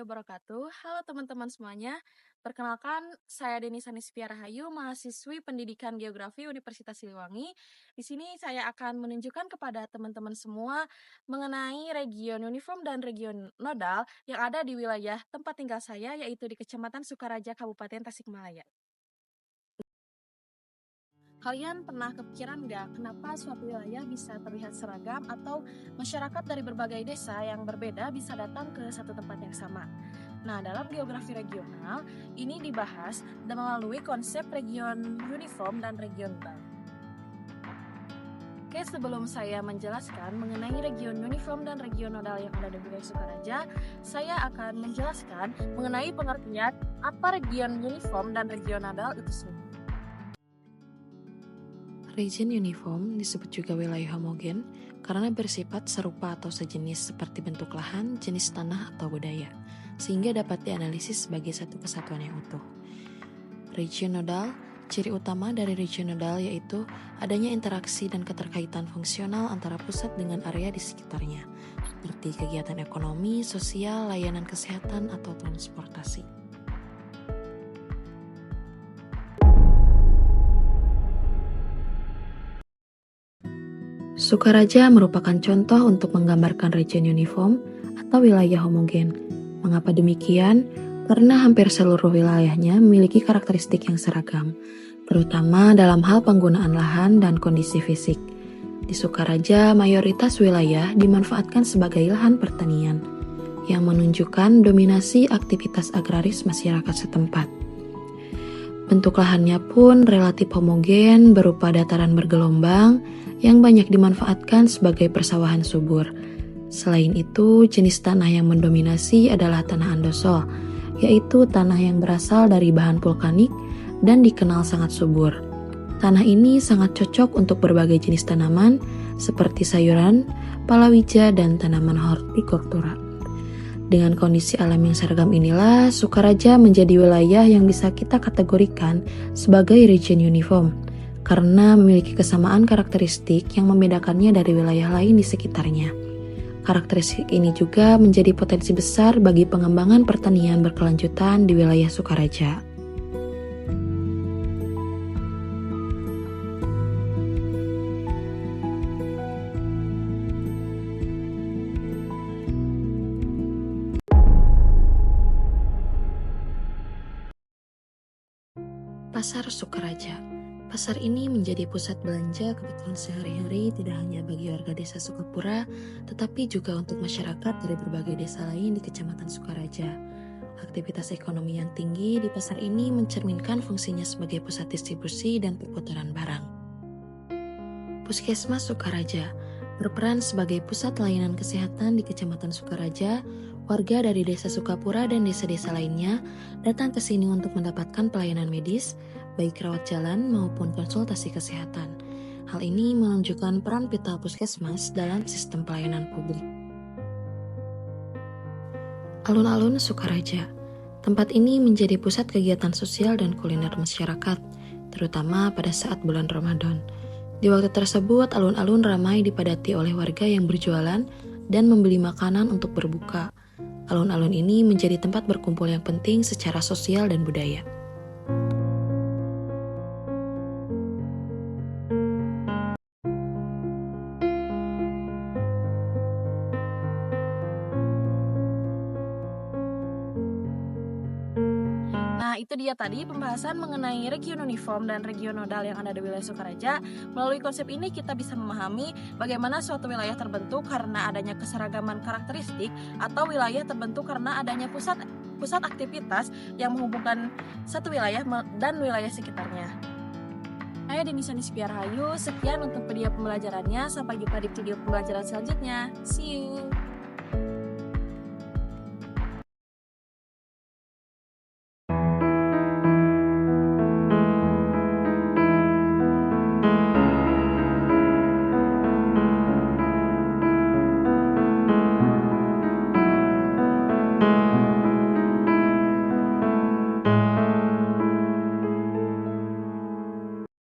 wabarakatuh. Halo teman-teman semuanya. Perkenalkan, saya Deni Sanisvia Rahayu, mahasiswi Pendidikan Geografi Universitas Siliwangi. Di sini saya akan menunjukkan kepada teman-teman semua mengenai region uniform dan region nodal yang ada di wilayah tempat tinggal saya, yaitu di Kecamatan Sukaraja, Kabupaten Tasikmalaya. Kalian pernah kepikiran nggak kenapa suatu wilayah bisa terlihat seragam atau masyarakat dari berbagai desa yang berbeda bisa datang ke satu tempat yang sama? Nah, dalam geografi regional, ini dibahas dan melalui konsep region uniform dan region bank. Oke, sebelum saya menjelaskan mengenai region uniform dan region nodal yang ada di wilayah Sukaraja, saya akan menjelaskan mengenai pengertian apa region uniform dan region nodal itu sendiri. Region uniform disebut juga wilayah homogen karena bersifat serupa atau sejenis seperti bentuk lahan, jenis tanah, atau budaya, sehingga dapat dianalisis sebagai satu kesatuan yang utuh. Region nodal, ciri utama dari region nodal yaitu adanya interaksi dan keterkaitan fungsional antara pusat dengan area di sekitarnya, seperti kegiatan ekonomi, sosial, layanan kesehatan, atau transportasi. Sukaraja merupakan contoh untuk menggambarkan region uniform atau wilayah homogen. Mengapa demikian? Karena hampir seluruh wilayahnya memiliki karakteristik yang seragam, terutama dalam hal penggunaan lahan dan kondisi fisik. Di Sukaraja, mayoritas wilayah dimanfaatkan sebagai lahan pertanian, yang menunjukkan dominasi aktivitas agraris masyarakat setempat. Bentuk lahannya pun relatif homogen berupa dataran bergelombang yang banyak dimanfaatkan sebagai persawahan subur. Selain itu, jenis tanah yang mendominasi adalah tanah andosol, yaitu tanah yang berasal dari bahan vulkanik dan dikenal sangat subur. Tanah ini sangat cocok untuk berbagai jenis tanaman seperti sayuran, palawija, dan tanaman hortikultura. Dengan kondisi alam yang seragam inilah, Sukaraja menjadi wilayah yang bisa kita kategorikan sebagai region uniform, karena memiliki kesamaan karakteristik yang membedakannya dari wilayah lain di sekitarnya. Karakteristik ini juga menjadi potensi besar bagi pengembangan pertanian berkelanjutan di wilayah Sukaraja. Pasar Sukaraja. Pasar ini menjadi pusat belanja kebutuhan sehari-hari tidak hanya bagi warga desa Sukapura, tetapi juga untuk masyarakat dari berbagai desa lain di Kecamatan Sukaraja. Aktivitas ekonomi yang tinggi di pasar ini mencerminkan fungsinya sebagai pusat distribusi dan perputaran barang. Puskesmas Sukaraja berperan sebagai pusat layanan kesehatan di Kecamatan Sukaraja. Warga dari desa Sukapura dan desa-desa lainnya datang ke sini untuk mendapatkan pelayanan medis, baik rawat jalan maupun konsultasi kesehatan. Hal ini menunjukkan peran vital puskesmas dalam sistem pelayanan publik. Alun-alun Sukaraja. Tempat ini menjadi pusat kegiatan sosial dan kuliner masyarakat, terutama pada saat bulan Ramadan. Di waktu tersebut, alun-alun ramai dipadati oleh warga yang berjualan dan membeli makanan untuk berbuka. Alun-alun ini menjadi tempat berkumpul yang penting secara sosial dan budaya. Nah, itu dia tadi pembahasan mengenai region uniform dan region nodal yang ada di wilayah Sukaraja. Melalui konsep ini kita bisa memahami bagaimana suatu wilayah terbentuk karena adanya keseragaman karakteristik atau wilayah terbentuk karena adanya pusat aktivitas yang menghubungkan satu wilayah dan wilayah sekitarnya. Saya Deni Sanisvia Rahayu, sekian untuk video pembelajarannya. Sampai jumpa di video pembelajaran selanjutnya. See you!